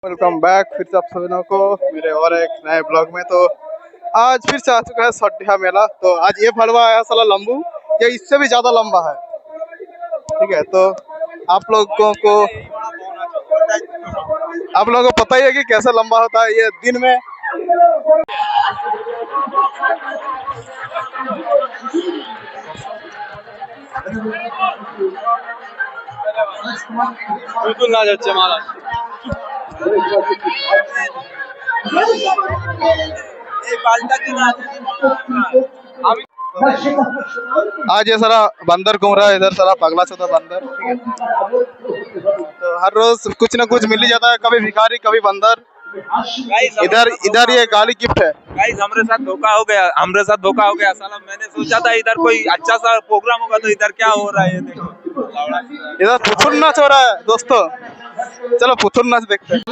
Welcome back फिर से आप सभी लोगों को मेरे और एक नए ब्लॉग में। तो आज फिर से आ चुका है सटिया मेला। तो आज ये फड़वा है साला लंबू, ये इससे भी ज्यादा लंबा है। ठीक है, तो आप लोगों को पता ही है कि कैसे लंबा होता है ये दिन में। बिल्कुल ना जाच्छे महाराज। आज ये सारा बंदर घूम रहा है इधर, सारा पगला सा बंदर। ठीक है, तो हर रोज कुछ ना कुछ मिल ही जाता है, कभी भिखारी कभी बंदर। इधर इधर ये गाली गिफ्ट है। गाइस हमारे साथ धोखा हो गया साला। मैंने सोचा था इधर कोई अच्छा सा प्रोग्राम होगा, तो इधर क्या हो रहा है ये देखो। इधर पुथुर नाच हो रहा है दोस्तों, चलो पुथुर नाच देखते हैं।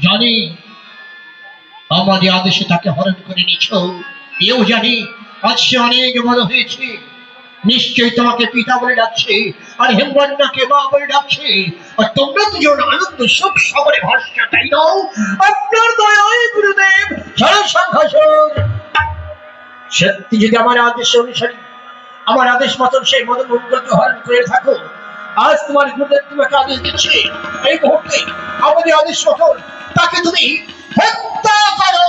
জানি আমাদের আদেশে তাকে হরণ করে নিয়েছ, এও জানি আজ সে অনেক বড় হয়েছে, নিশ্চয়ই তোমাকে পিতা বলে ডাকছে আর হেমবন্যাকে মা বলে ডাকছে, আর তোমরা দুজন আনন্দ সুখ সবরে ভাষ্য, তাই নাও? আপনার দয়ায় গুরুদেব সারা সংঘাসন সত্যি যদি আমার আদেশ অনুসারী, আমার আদেশ মতন সেই মদন মঙ্গলকে হরণ করে থাকো, আজ তোমার গুরুদেব তোমাকে আদেশ দিচ্ছে এই মুহূর্তে আমাদের আদেশ মতন তাকে তুমি হত্যা করো।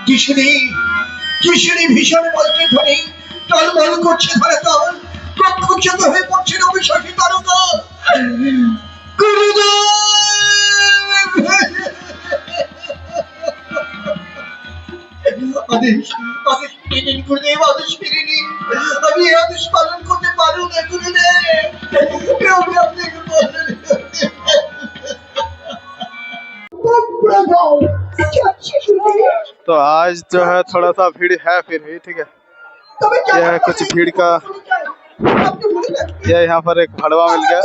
কিশোরী কিশোরী ভীষণ বলতে ধরে টলমল করছে ধরে তল, প্রক্ষুব্ধ হয়ে পড়ছে অবিশ্বাসী তারকা। গুরুদেব আদেশ আদেশ ফিরে নিন গুরুদেব, আদেশ ফিরে নিন। আমি এই আদেশ পালন করতে পারবো না গুরুদেব, আমি আপনাকে বলতে। तो आज जो है थोड़ा सा भीड़ है फिर भी। ठीक है, यह है कुछ भीड़ का। यह यहाँ पर एक भड़वा मिल गया।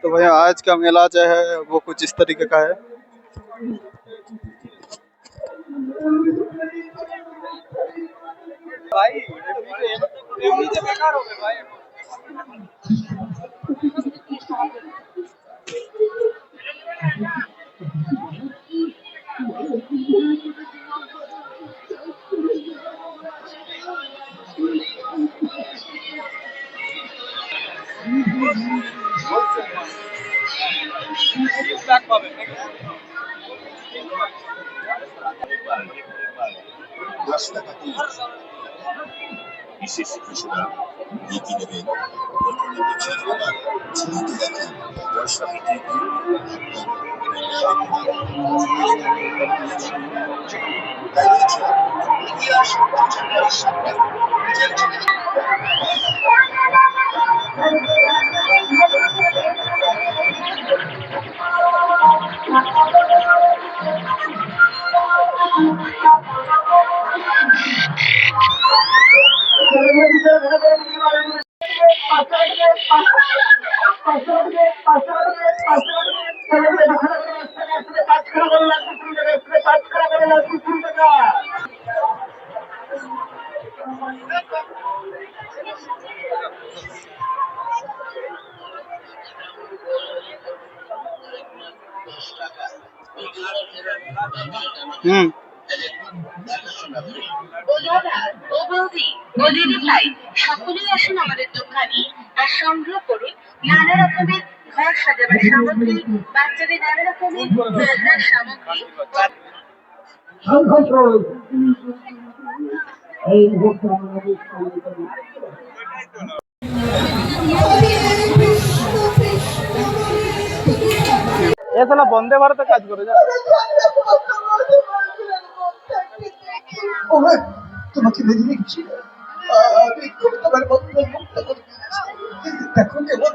तो भैया आज का मेला जो है वो कुछ इस तरीके का है। भाई बेकार हो गए भाई। বিশেষ কিছুটা নীতি নেবে ছেলেকে দেখেন দর্শকটি সকলেই আসুন আমাদের দোকানে আর সংগ্রহ করুন নানা রকমের ঘর সাজাবার সামগ্রী, বাচ্চাদের নানা রকমের খেলনার সামগ্রী। ये साला वंदे भारत काज करे जा। তোমাকে বেঁধে রেখেছি, আমি তোমার বন্ধু মুক্ত করে দিয়েছি, দেখো কেমন